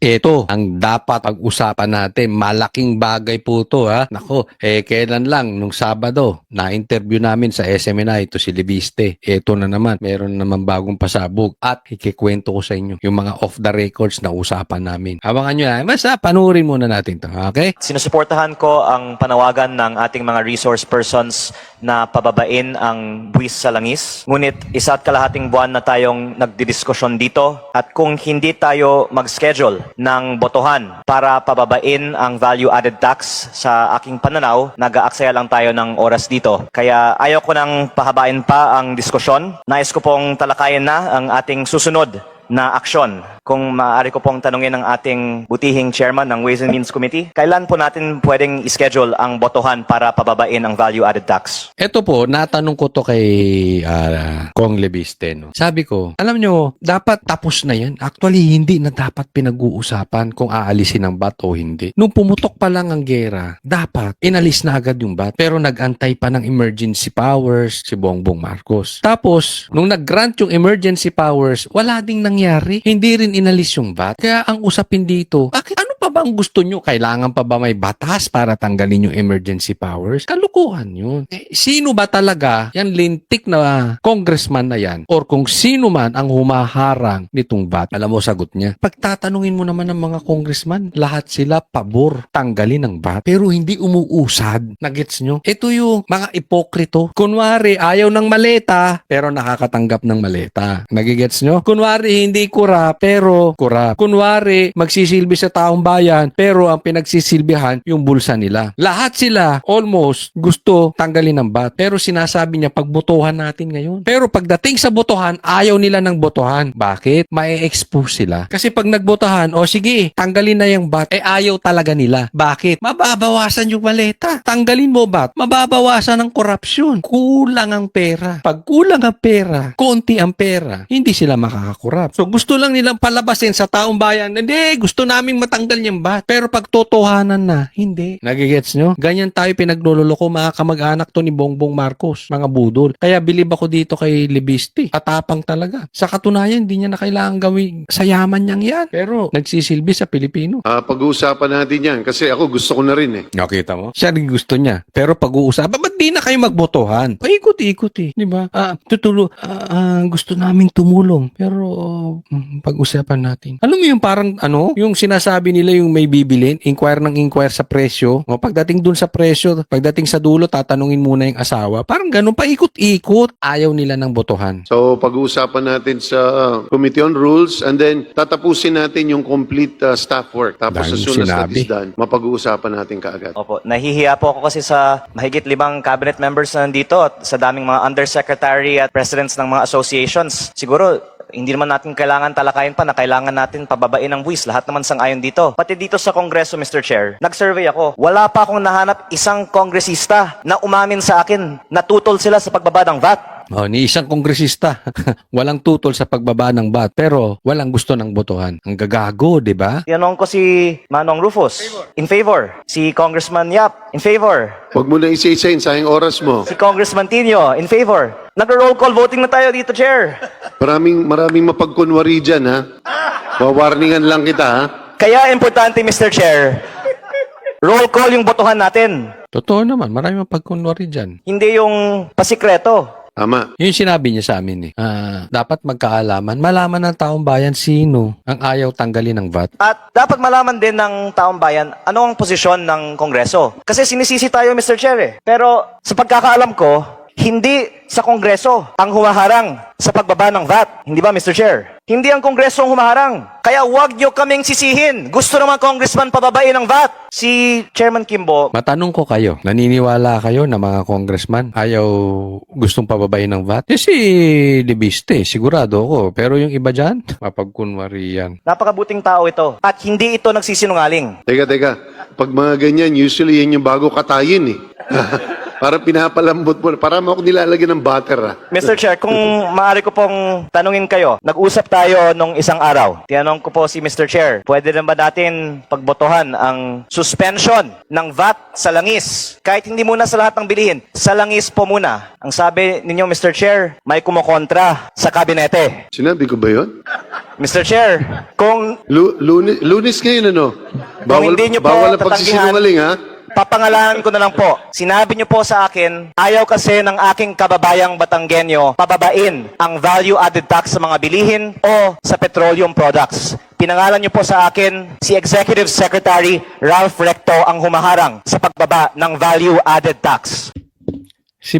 Ito ang dapat pag-usapan natin. Malaking bagay po to, ha. Nako, kailan lang nung Sabado, na-interview namin sa SMNI ito si Libiste. Ito na naman, meron naman bagong pasabog at ikikwento ko sa inyo yung mga off the records na usapan namin. Abangan nyo na. Basta panurin muna natin to, okay? Sinusuportahan ko ang panawagan ng ating mga resource persons na pababain ang buwis sa langis. Ngunit isa't kalahating buwan na tayong nagdidiskusyon dito at kung hindi tayo mag-schedule ng botohan para pababain ang value-added tax sa aking pananaw, nag-aaksaya lang tayo ng oras dito. Kaya ayaw ko nang pahabain pa ang diskusyon. Nais ko pong talakayin na ang ating susunod na aksyon. Kung maaari ko pong tanungin ng ating butihing chairman ng Ways and Means Committee, kailan po natin pwedeng ischedule ang botohan para pababain ang value-added tax? Ito po, natanong ko to kay Kong Libiste. No? Sabi ko, alam nyo, dapat tapos na yan. Actually, hindi na dapat pinag-uusapan kung aalisin ang bat o hindi. Nung pumutok pa lang ang gera, dapat inalis na agad yung bat. Pero nag-antay pa ng emergency powers si Bongbong Marcos. Tapos, nung nag-grant yung emergency powers, wala ding nangyari. Hindi rin inalis yung bat. Kaya ang usapin dito, bakit ano pa ba ang gusto nyo? Kailangan pa ba may batas para tanggalin yung emergency powers? Kalukuhan yun. Sino ba talaga yan lintik na congressman na yan? Or kung sino man ang humaharang nitong bat? Alam mo sagot niya. Pagtatanungin mo naman ng mga congressman, lahat sila pabor tanggalin ang bat. Pero hindi umuusad. Nagets nyo? Ito yung mga ipokrito. Kunwari, ayaw ng maleta, pero nakakatanggap ng maleta. Nagigets nyo? Kunwari, hindi kurap, pero kurap. Kunwari, magsisilbi sa taong bayan, pero ang pinagsisilbihan, yung bulsa nila. Lahat sila, almost, gusto tanggalin ang bat. Pero sinasabi niya, pagbotohan natin ngayon. Pero pagdating sa botohan, ayaw nila ng botohan. Bakit? Mae-expose sila. Kasi pag nagbotohan, o sige, tanggalin na yung bat, ayaw talaga nila. Bakit? Mababawasan yung maleta. Tanggalin mo bat, mababawasan ang korupsyon. Kulang ang pera. Pag kulang ang pera, konti ang pera, hindi sila makakakurap. So gusto lang nilang palabasin sa taong bayan, hindi, gusto naming matanggal yung bat. Pero pag totohanan na, hindi. Nagigets nyo? Ganyan tayo pinagluloko mga kamag-anak to ni Bongbong Marcos, mga budol. Kaya bilib ako dito kay Libiste. Atapang talaga. Sa katunayan, hindi niya na kailangan gawin sa yaman niyang yan. Pero nagsisilbi sa Pilipino. Pag-uusapan natin yan kasi ako gusto ko na rin eh. Nakita mo? Siya rin gusto niya. Pero pag-uusapan, ba't di na kayo magbotohan? Paikot-ikot eh. Di ba? Gusto naming tumulong. Pero pag-usapan natin. Alam mo yung parang yung sinasabi nila yung may bibilin, inquire ng inquire sa presyo. O pagdating dun sa presyo, pagdating sa dulo, tatanungin muna yung asawa. Parang ganun, paikot-ikot. Ayaw nila ng botohan. So pag-uusapan natin sa Committee on Rules and then tatapusin natin yung complete staff work. Tapos Dahil as soon as that sinabi. is done, mapag-uusapan natin kaagad. Opo, nahihiya po ako kasi sa mahigit 5 cabinet members na nandito at sa daming mga undersecretary at presidents ng mga associations. Siguro, hindi naman natin kailangan talakayin pa na kailangan natin pababain ang buwis. Lahat naman sang-ayon dito. Pati dito sa Kongreso, Mr. Chair, nag-survey ako. Wala pa akong nahanap isang kongresista na umamin sa akin na tutol sila sa pagbaba ng VAT. Ni isang kongresista, walang tutol sa pagbaba ng bat, pero walang gusto ng botohan. Ang gagago, di ba? Tinanong ko si Manong Rufus, in favor. Si Congressman Yap, in favor. Huwag mo na isa-isahin, sayang oras mo. Si Congressman Tino, in favor. Nag-roll call voting na tayo dito, Chair. Maraming mapagkunwari dyan, ha? Wawarningan lang kita, ha? Kaya importante, Mr. Chair, roll call yung botohan natin. Totoo naman, marami mapagkunwari dyan. Hindi yung pasikreto. Tama. Yung sinabi niya sa amin dapat magkaalaman, malaman ng taong bayan sino ang ayaw tanggalin ng VAT. At dapat malaman din ng taong bayan ano ang posisyon ng Kongreso. Kasi sinisisi tayo, Mr. Chair, eh. Pero sa pagkakaalam ko, hindi sa Kongreso ang humaharang sa pagbaba ng VAT. Hindi ba, Mr. Chair? Hindi ang Kongreso ang humaharang. Kaya huwag nyo kaming sisihin. Gusto naman Congressman pababain ng VAT. Si Chairman Kimbo, Matanong ko kayo, naniniwala kayo na mga congressman ayaw gustong pababain ng VAT? Si Libiste, sigurado ako. Pero yung iba dyan, mapagkunwari yan. napakabuting tao ito. At hindi ito nagsisinungaling. Teka. Pag mga ganyan, usually yan yung bago katayin, eh. Para pinapalambot mo. Para mo ako nilalagyan ng butter, ah. Mr. Chair, kung maaari ko pong tanungin kayo, nag-usap tayo nung isang araw. Tinanong ko po si Mr. Chair, pwede na ba natin pagbotohan ang suspension ng VAT sa langis? Kahit hindi muna sa lahat ng bilihin, sa langis po muna. Ang sabi ninyo, Mr. Chair, may kumokontra sa kabinete. Sinabi ko ba yun? Mr. Chair, kung Lunes ngayon, ano? hindi nyo po bawal na tatanggihan- pagsisinungaling, ha? papangalanan ko na lang po. Sinabi niyo po sa akin, ayaw kasi ng aking kababayang Batanggenyo pababain ang value-added tax sa mga bilihin o sa petroleum products. Pinangalan niyo po sa akin si Executive Secretary Ralph Recto ang humaharang sa pagbaba ng value-added tax. Si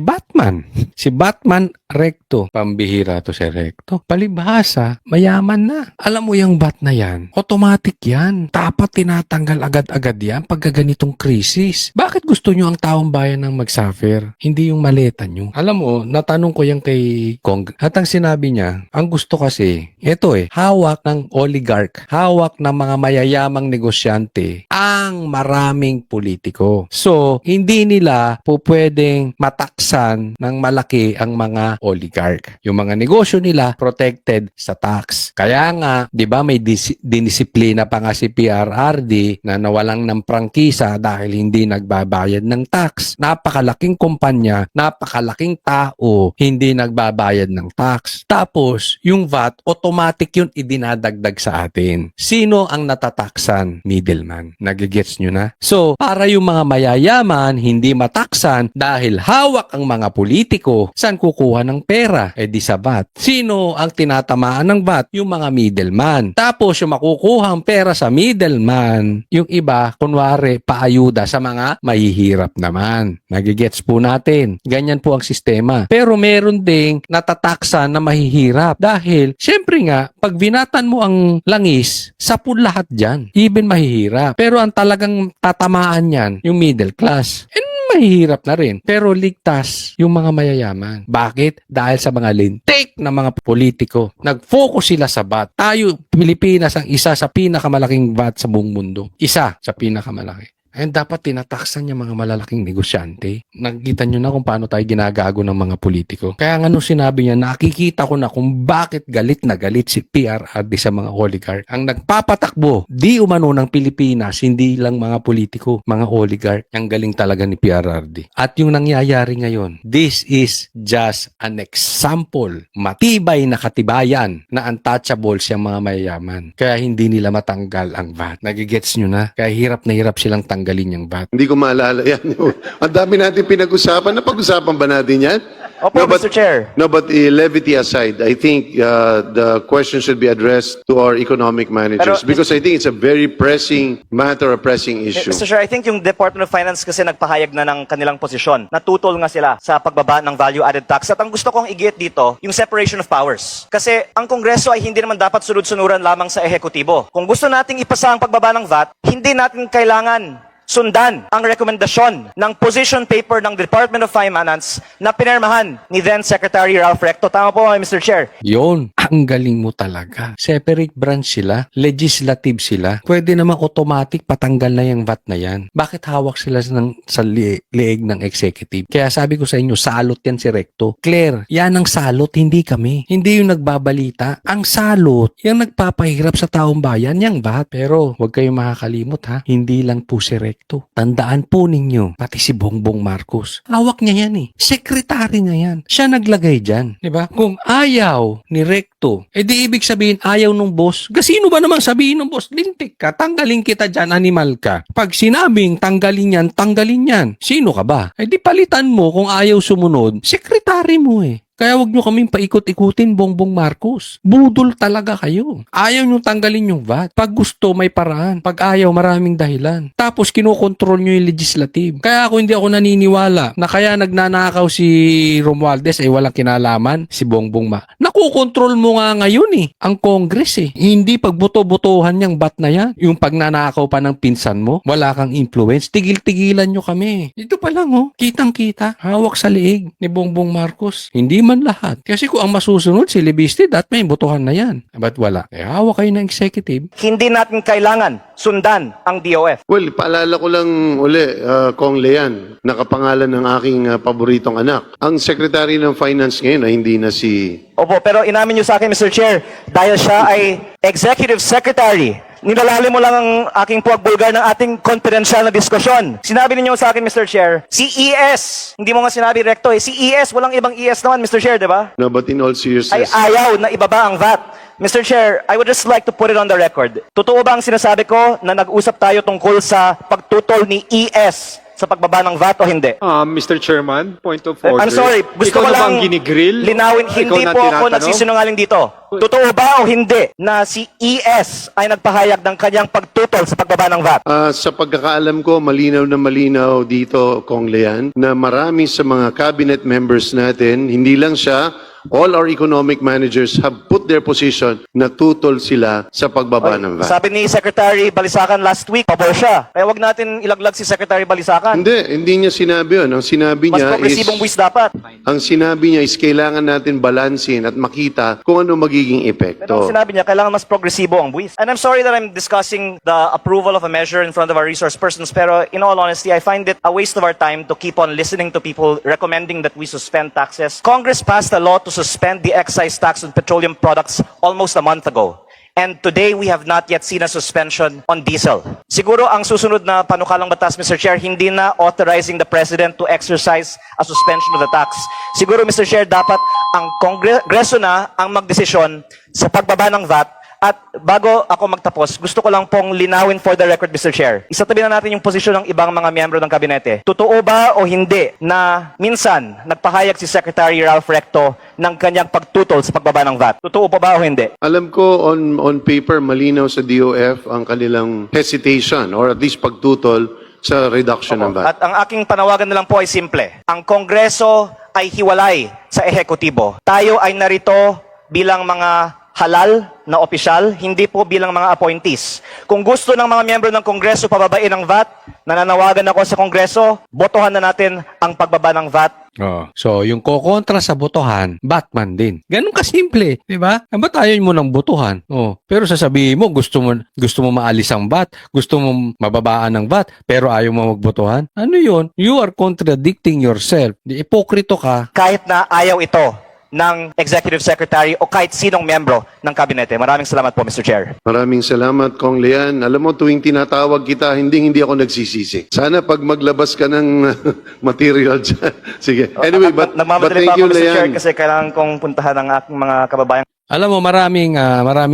Batman Recto. Pambihira to si Recto. Palibhasa, mayaman na. Alam mo yung bat na yan, automatic yan. Dapat tinatanggal agad-agad yan pag ganitong krisis. Bakit gusto nyo ang taong bayan ng mag-suffer? Hindi yung maleta nyo. Alam mo, natanong ko yan kay Kong. At ang sinabi niya, ang gusto kasi, ito hawak ng oligarch, hawak ng mga mayayamang negosyante, ang maraming politiko. So, hindi nila po pwedeng mataksan ng malaki ang mga oligarch. Yung mga negosyo nila protected sa tax. Kaya nga, 'di ba may dinisiplina pa nga si PRRD na nawalan ng prangkisa dahil hindi nagbabayad ng tax. Napakalaking kumpanya, napakalaking tao, hindi nagbabayad ng tax. Tapos, yung VAT, automatic yun idinadagdag sa atin. Sino ang natataksan? Middleman. Nagigets nyo na? So, para yung mga mayayaman hindi mataksan dahil hawak ang mga politiko, saan kukuha ng pera? Eh di sa VAT. Sino ang tinatamaan ng VAT? Yung mga middleman. Tapos yung makukuha ang pera sa middleman, yung iba, kunwari, paayuda sa mga mahihirap naman. Nagigets po natin. Ganyan po ang sistema. Pero meron ding natataksan na mahihirap. Dahil, syempre nga, pag binatan mo ang langis, sapul lahat dyan. Even mahihirap. Pero ang talagang tatamaan yan, yung middle class. Mahihirap na rin. Pero ligtas yung mga mayayaman. Bakit? Dahil sa mga lintik na mga politiko. Nag-focus sila sa VAT. Tayo, Pilipinas, ang isa sa pinakamalaking VAT sa buong mundo. Isa sa pinakamalaki. And dapat tinataksan yung mga malalaking negosyante. Nakikita nyo na kung paano tayo ginagago ng mga politiko. Kaya nga nung sinabi niya, nakikita ko na kung bakit galit na galit si PRRD sa mga oligarch. Ang nagpapatakbo, di umano ng Pilipinas, hindi lang mga politiko, mga oligarch. Ang galing talaga ni PRRD. At yung nangyayari ngayon, this is just an example. Matibay na katibayan na untouchable siyang mga mayayaman. Kaya hindi nila matanggal ang VAT. Nagigets nyo na? Kaya hirap na hirap silang tanggalin yung VAT. Hindi ko maalala yan. Ang dami natin pinag-usapan. Napag-usapan ba natin yan? Opo, Mr. Chair. No, but levity aside, I think the question should be addressed to our economic managers Pero, because I think it's a very pressing matter, a pressing issue. Mr. Chair, I think yung Department of Finance kasi nagpahayag na ng kanilang posisyon. Natutol nga sila sa pagbaba ng value-added tax. At ang gusto kong igit dito, yung separation of powers. Kasi ang Kongreso ay hindi naman dapat sunod-sunuran lamang sa ehekutibo. Kung gusto nating ipasa ang pagbaba ng VAT, hindi natin kailangan sundan ang rekomendasyon ng position paper ng Department of Finance na pinirmahan ni then Secretary Ralph Recto. Tama po, Mr. Chair. Yon, ang galing mo talaga. Separate branch sila, legislative sila. Pwede naman automatic patanggal na yung VAT na yan. Bakit hawak sila sa leeg ng executive? Kaya sabi ko sa inyo, salot yan si Recto. Claire, yan ang salot, hindi kami. Hindi yung nagbabalita. Ang salot, yung nagpapahirap sa taong bayan, yung VAT. Pero huwag kayong makakalimot ha, hindi lang po si Recto. Tandaan po ninyo, pati si Bongbong Marcos. Hawak niya yan Sekretary niya yan. Siya naglagay dyan. Diba? Kung ayaw ni Recto, di ibig sabihin ayaw nung boss. Sino ba naman sabihin ng boss? Lintik ka, tanggalin kita dyan, animal ka. Pag sinabing tanggalin yan. Sino ka ba? Di palitan mo kung ayaw sumunod, sekretary mo Kaya wag nyo kaming paikot-ikutin, Bongbong Marcos. Budol talaga kayo. Ayaw nyo tanggalin yung VAT. Pag gusto, may paraan. Pag ayaw, maraming dahilan. Tapos, kinokontrol nyo yung legislative. Kaya hindi ako naniniwala na kaya nagnanakaw si Romualdez ay walang kinalaman si Bongbong Naku, Nakukontrol mo nga ngayon ang Congress Hindi pagbuto-butuhan niyang bat na yan. Yung pagnanakaw pa ng pinsan mo, wala kang influence, tigil-tigilan nyo kami. Ito pa lang kitang-kita, hawak sa liig ni Bongbong Marcos. Hindi man lahat. Kasi kung ang masusunod si Libiste, dat may butuhan na yan. Ba't wala? Hawak kayo ng executive. Hindi natin kailangan sundan ang DOF. Well, paalala ko lang uli, Kong Lean, nakapangalan ng aking paboritong anak. Ang Secretary ng Finance ngayon ay hindi na si... Opo, pero inamin niyo sa akin, Mr. Chair, dahil siya ay Executive Secretary, nilalalim mo lang ang aking puwagbulgar ng ating confidential na diskusyon. Sinabi niyo sa akin, Mr. Chair, si ES, hindi mo nga sinabi, Recto, si ES, walang ibang ES naman, Mr. Chair, di ba? No, but in all Ay seriousness... ayaw na ibaba ang VAT. Mr. Chair, I would just like to put it on the record. Totoo ba ang sinasabi ko na nag-usap tayo tungkol sa pagtutol ni ES sa pagbaba ng VAT o hindi? Mr. Chairman, point of order. I'm sorry, gusto Ikaw ko na lang bang ginigrill? linawin, Ikaw hindi na po ako tinatanong? nagsisinungaling dito. Totoo ba o hindi na si ES ay nagpahayag ng kanyang pagtutol sa pagbaba ng VAT? Sa pagkakaalam ko, malinaw na malinaw dito, Kong Lean, na marami sa mga cabinet members natin, hindi lang siya, all our economic managers have put their position na tutol sila sa pagbaba ng VAT. Sabi ni Secretary Balisacan last week, pabor siya. Kaya wag natin ilaglag si Secretary Balisacan. Hindi niya sinabi yun. Ang sinabi Mas niya progresibong buwis dapat. ang sinabi niya is kailangan natin balansin at makita kung ano magiging Pero ang epekto. sinabi niya, kailangan mas progresibo ang buwis. And I'm sorry that I'm discussing the approval of a measure in front of our resource persons, pero in all honesty, I find it a waste of our time to keep on listening to people recommending that we suspend taxes. Congress passed a law to suspend the excise tax on petroleum products almost a month ago. And today, we have not yet seen a suspension on diesel. Siguro ang susunod na panukalang batas, Mr. Chair, hindi na authorizing the President to exercise a suspension of the tax. Siguro, Mr. Chair, dapat ang Kongreso na ang magdesisyon sa pagbaba ng VAT. At bago ako magtapos, gusto ko lang pong linawin for the record, Mr. Chair. Isatabi na natin yung posisyon ng ibang mga miyembro ng kabinete. Totoo ba o hindi na minsan nagpahayag si Secretary Ralph Recto ng kanyang pagtutol sa pagbaba ng VAT? Totoo pa ba o hindi? Alam ko on paper malinaw sa DOF ang kanilang hesitation or at least pagtutol sa reduction ng VAT. At ang aking panawagan na lang po ay simple. Ang Kongreso ay hiwalay sa ehekutibo. Tayo ay narito bilang mga halal na opisyal, hindi po bilang mga appointees. Kung gusto ng mga miyembro ng Kongreso pababain ang VAT, nananawagan ako sa Kongreso, botohan na natin ang pagbaba ng VAT. So, yung kokontra sa botohan, Batman din. Ganun kasimple, di ba? Ba't ayaw mo ng botohan? Pero sasabihin mo, gusto mo maalis ang VAT, gusto mo mababaan ng VAT, pero ayaw mo magbotohan? Ano yun? You are contradicting yourself. Di ipokrito ka. Kahit na ayaw ito ng Executive Secretary o kahit sinong miyembro ng kabinete. Maraming salamat po, Mr. Chair. Maraming salamat, Kong Lean. Alam mo, tuwing tinatawag kita, hindi ako nagsisisi. Sana pag maglabas ka ng material dyan. Sige. Anyway, but Nagmamadali pa thank you, ako, Mr. Chair, Lean. kasi kailangan kong puntahan ang aking mga kababayan. Alam mo, maraming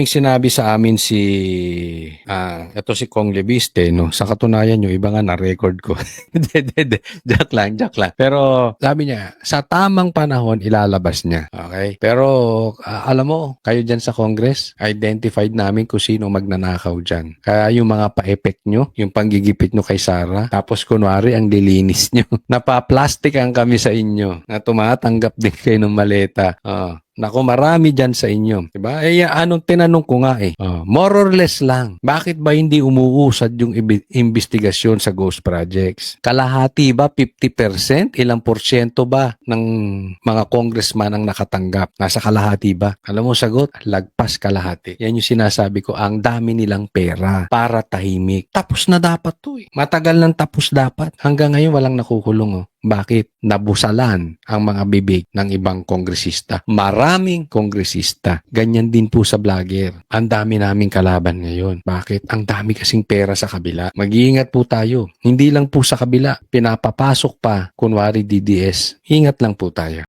sinabi sa amin ito si Kong Lebiste, no? Sa katunayan yung iba nga na-record ko. Joke lang. Pero sabi niya, sa tamang panahon, ilalabas niya. Okay? Pero alam mo, kayo dyan sa Congress, identified namin kung sino magnanakaw dyan. Kaya yung mga pa-effect nyo, yung panggigipit nyo kay Sara, tapos kunwari ang lilinis nyo. Napaplastikan kami sa inyo na tumatanggap din kayo ng maleta. Naku, marami dyan sa inyo. Diba? Anong tinanong ko nga more or less lang. Bakit ba hindi umuusad yung investigasyon sa ghost projects? Kalahati ba? 50%? Ilang porsyento ba ng mga congressman ang nakatanggap? Nasa kalahati ba? Alam mo sagot? Lagpas kalahati. Yan yung sinasabi ko. Ang dami nilang pera para tahimik. Tapos na dapat to Matagal nang tapos dapat. Hanggang ngayon walang nakukulong Bakit? Nabusalan ang mga bibig ng ibang kongresista. Maraming kongresista. Ganyan din po sa vlogger. Ang dami naming kalaban ngayon. Bakit? Ang dami kasing pera sa kabila. Mag-iingat po tayo. Hindi lang po sa kabila. Pinapapasok pa, kunwari DDS. Ingat lang po tayo.